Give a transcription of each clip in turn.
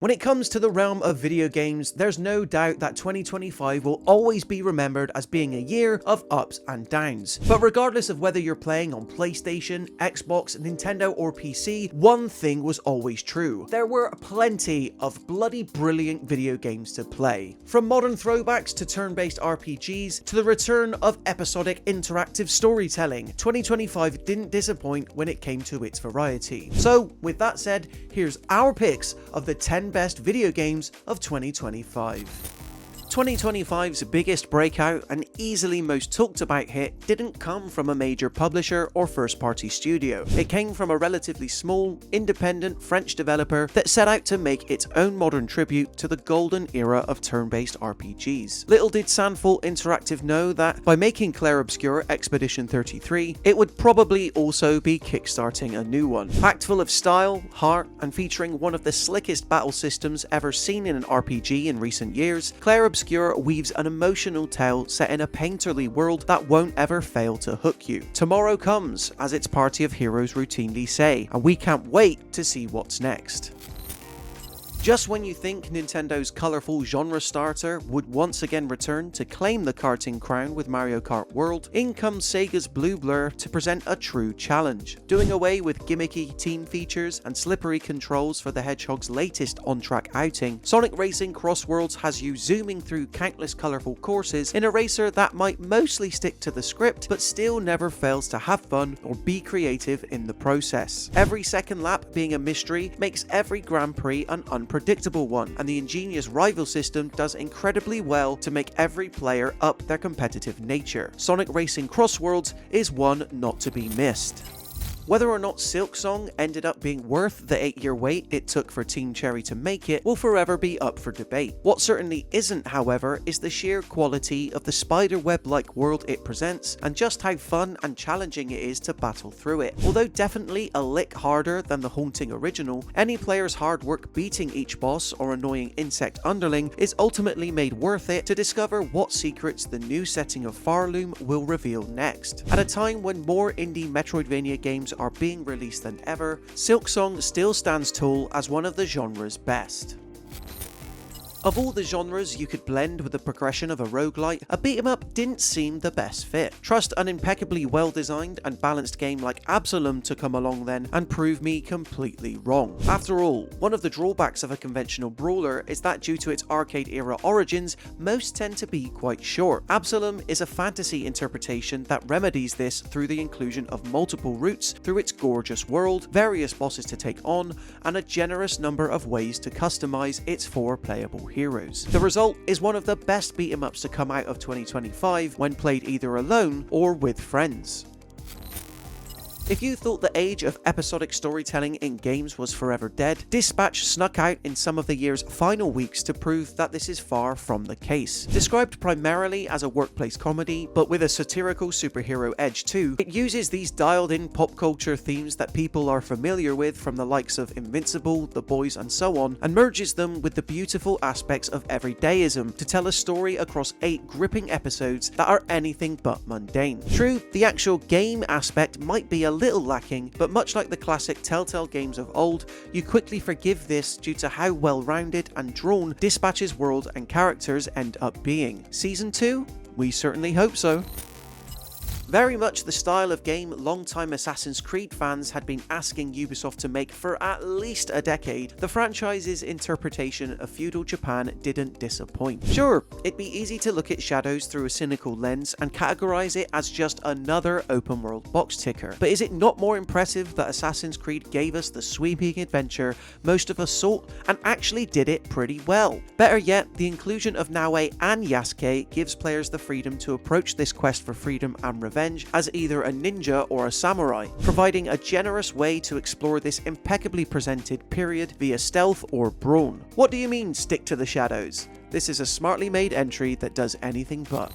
When it comes to the realm of video games, there's no doubt that 2025 will always be remembered as being a year of ups and downs. But regardless of whether you're playing on PlayStation, Xbox, Nintendo or PC, one thing was always true. There were plenty of bloody brilliant video games to play. From modern throwbacks to turn-based RPGs to the return of episodic interactive storytelling, 2025 didn't disappoint when it came to its variety. So with that said, here's our picks of the 10 best video games of 2025. 2025's biggest breakout and easily most talked about hit didn't come from a major publisher or first-party studio. It came from a relatively small, independent French developer that set out to make its own modern tribute to the golden era of turn-based RPGs. Little did Sandfall Interactive know that by making Clair Obscur Expedition 33, it would probably also be kickstarting a new one. Packed full of style, heart, and featuring one of the slickest battle systems ever seen in an RPG in recent years, Clair Obscur weaves an emotional tale set in a painterly world that won't ever fail to hook you. Tomorrow comes, as its party of heroes routinely say, and we can't wait to see what's next. Just when you think Nintendo's colourful genre starter would once again return to claim the karting crown with Mario Kart World, in comes Sega's Blue Blur to present a true challenge. Doing away with gimmicky team features and slippery controls for the Hedgehog's latest on-track outing, Sonic Racing Cross Worlds has you zooming through countless colourful courses in a racer that might mostly stick to the script but still never fails to have fun or be creative in the process. Every second lap being a mystery makes every Grand Prix an unpredictable one, and the ingenious rival system does incredibly well to make every player up their competitive nature. Sonic Racing Cross Worlds is one not to be missed. Whether or not Silksong ended up being worth the 8-year wait it took for Team Cherry to make it will forever be up for debate. What certainly isn't, however, is the sheer quality of the spiderweb-like world it presents and just how fun and challenging it is to battle through it. Although definitely a lick harder than the haunting original, any player's hard work beating each boss or annoying insect underling is ultimately made worth it to discover what secrets the new setting of Farloom will reveal next. At a time when more indie Metroidvania games are being released than ever, Silksong still stands tall as one of the genre's best. Of all the genres you could blend with the progression of a roguelite, a beat-em-up didn't seem the best fit. Trust an impeccably well-designed and balanced game like Absalom to come along then and prove me completely wrong. After all, one of the drawbacks of a conventional brawler is that due to its arcade-era origins, most tend to be quite short. Absalom is a fantasy interpretation that remedies this through the inclusion of multiple routes through its gorgeous world, various bosses to take on, and a generous number of ways to customize its 4 playable heroes. The result is one of the best beat-em-ups to come out of 2025 when played either alone or with friends. If you thought the age of episodic storytelling in games was forever dead, Dispatch snuck out in some of the year's final weeks to prove that this is far from the case. Described primarily as a workplace comedy, but with a satirical superhero edge too, it uses these dialed-in pop culture themes that people are familiar with from the likes of Invincible, The Boys and so on, and merges them with the beautiful aspects of everydayism to tell a story across 8 gripping episodes that are anything but mundane. True, the actual game aspect might be a little lacking, but much like the classic Telltale games of old, you quickly forgive this due to how well-rounded and drawn Dispatch's world and characters end up being. Season 2? We certainly hope so. Very much the style of game longtime Assassin's Creed fans had been asking Ubisoft to make for at least a decade, the franchise's interpretation of feudal Japan didn't disappoint. Sure, it'd be easy to look at Shadows through a cynical lens and categorize it as just another open world box ticker, but is it not more impressive that Assassin's Creed gave us the sweeping adventure most of us sought and actually did it pretty well? Better yet, the inclusion of Naue and Yasuke gives players the freedom to approach this quest for freedom and revenge as either a ninja or a samurai, providing a generous way to explore this impeccably presented period via stealth or brawn. What do you mean stick to the shadows? This is a smartly made entry that does anything but.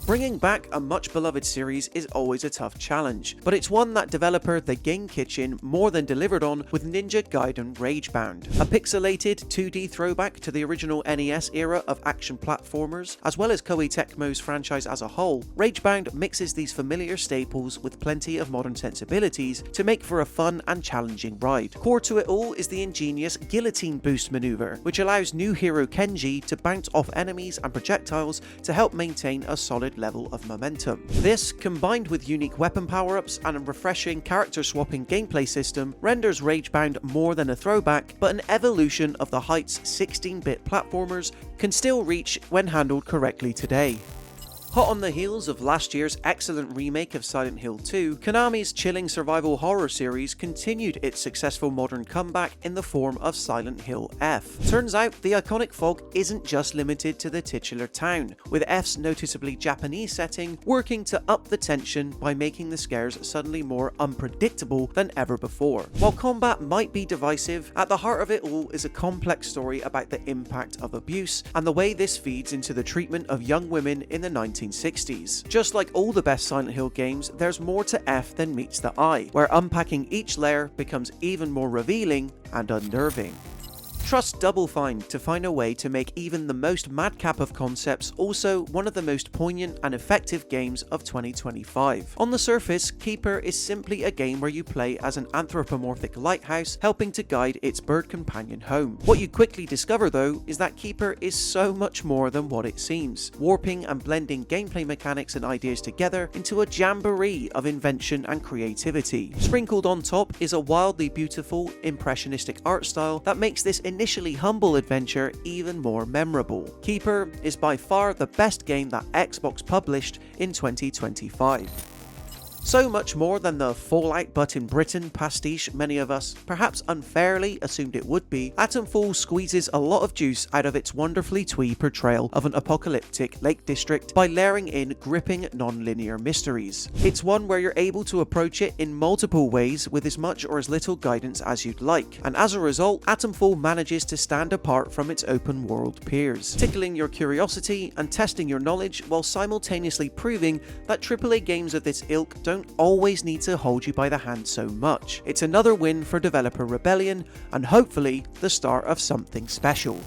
Bringing back a much beloved series is always a tough challenge, but it's one that developer The Game Kitchen more than delivered on with Ninja Gaiden Ragebound. A pixelated 2D throwback to the original NES era of action platformers, as well as Koei Tecmo's franchise as a whole, Ragebound mixes these familiar staples with plenty of modern sensibilities to make for a fun and challenging ride. Core to it all is the ingenious guillotine boost maneuver, which allows new hero Kenji to bounce off enemies and projectiles to help maintain a solid level of momentum. This, combined with unique weapon power-ups and a refreshing character swapping gameplay system, renders Ragebound more than a throwback, but an evolution of the heights 16-bit platformers can still reach when handled correctly today. Hot on the heels of last year's excellent remake of Silent Hill 2, Konami's chilling survival horror series continued its successful modern comeback in the form of Silent Hill F. Turns out the iconic fog isn't just limited to the titular town, with F's noticeably Japanese setting working to up the tension by making the scares suddenly more unpredictable than ever before. While combat might be divisive, at the heart of it all is a complex story about the impact of abuse and the way this feeds into the treatment of young women in the 1960s. Just like all the best Silent Hill games, there's more to F than meets the eye, where unpacking each layer becomes even more revealing and unnerving. Trust Double Fine to find a way to make even the most madcap of concepts also one of the most poignant and effective games of 2025. On the surface, Keeper is simply a game where you play as an anthropomorphic lighthouse helping to guide its bird companion home. What you quickly discover though is that Keeper is so much more than what it seems, warping and blending gameplay mechanics and ideas together into a jamboree of invention and creativity. Sprinkled on top is a wildly beautiful, impressionistic art style that makes this initially humble adventure even more memorable. Keeper is by far the best game that Xbox published in 2025. So much more than the Fallout but in Britain pastiche many of us, perhaps unfairly, assumed it would be, Atomfall squeezes a lot of juice out of its wonderfully twee portrayal of an apocalyptic Lake District by layering in gripping non-linear mysteries. It's one where you're able to approach it in multiple ways with as much or as little guidance as you'd like, and as a result, Atomfall manages to stand apart from its open world peers, tickling your curiosity and testing your knowledge while simultaneously proving that AAA games of this ilk don't always need to hold you by the hand so much. It's another win for developer rebellion and hopefully the start of something special.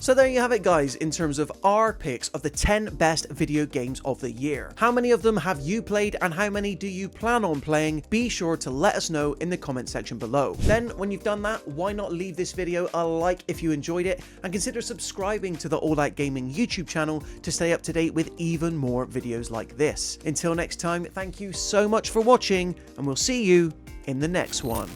So there you have it guys, in terms of our picks of the 10 best video games of the year. How many of them have you played and how many do you plan on playing? Be sure to let us know in the comment section below. Then when you've done that, why not leave this video a like if you enjoyed it and consider subscribing to the All Out Gaming YouTube channel to stay up to date with even more videos like this. Until next time, thank you so much for watching and we'll see you in the next one.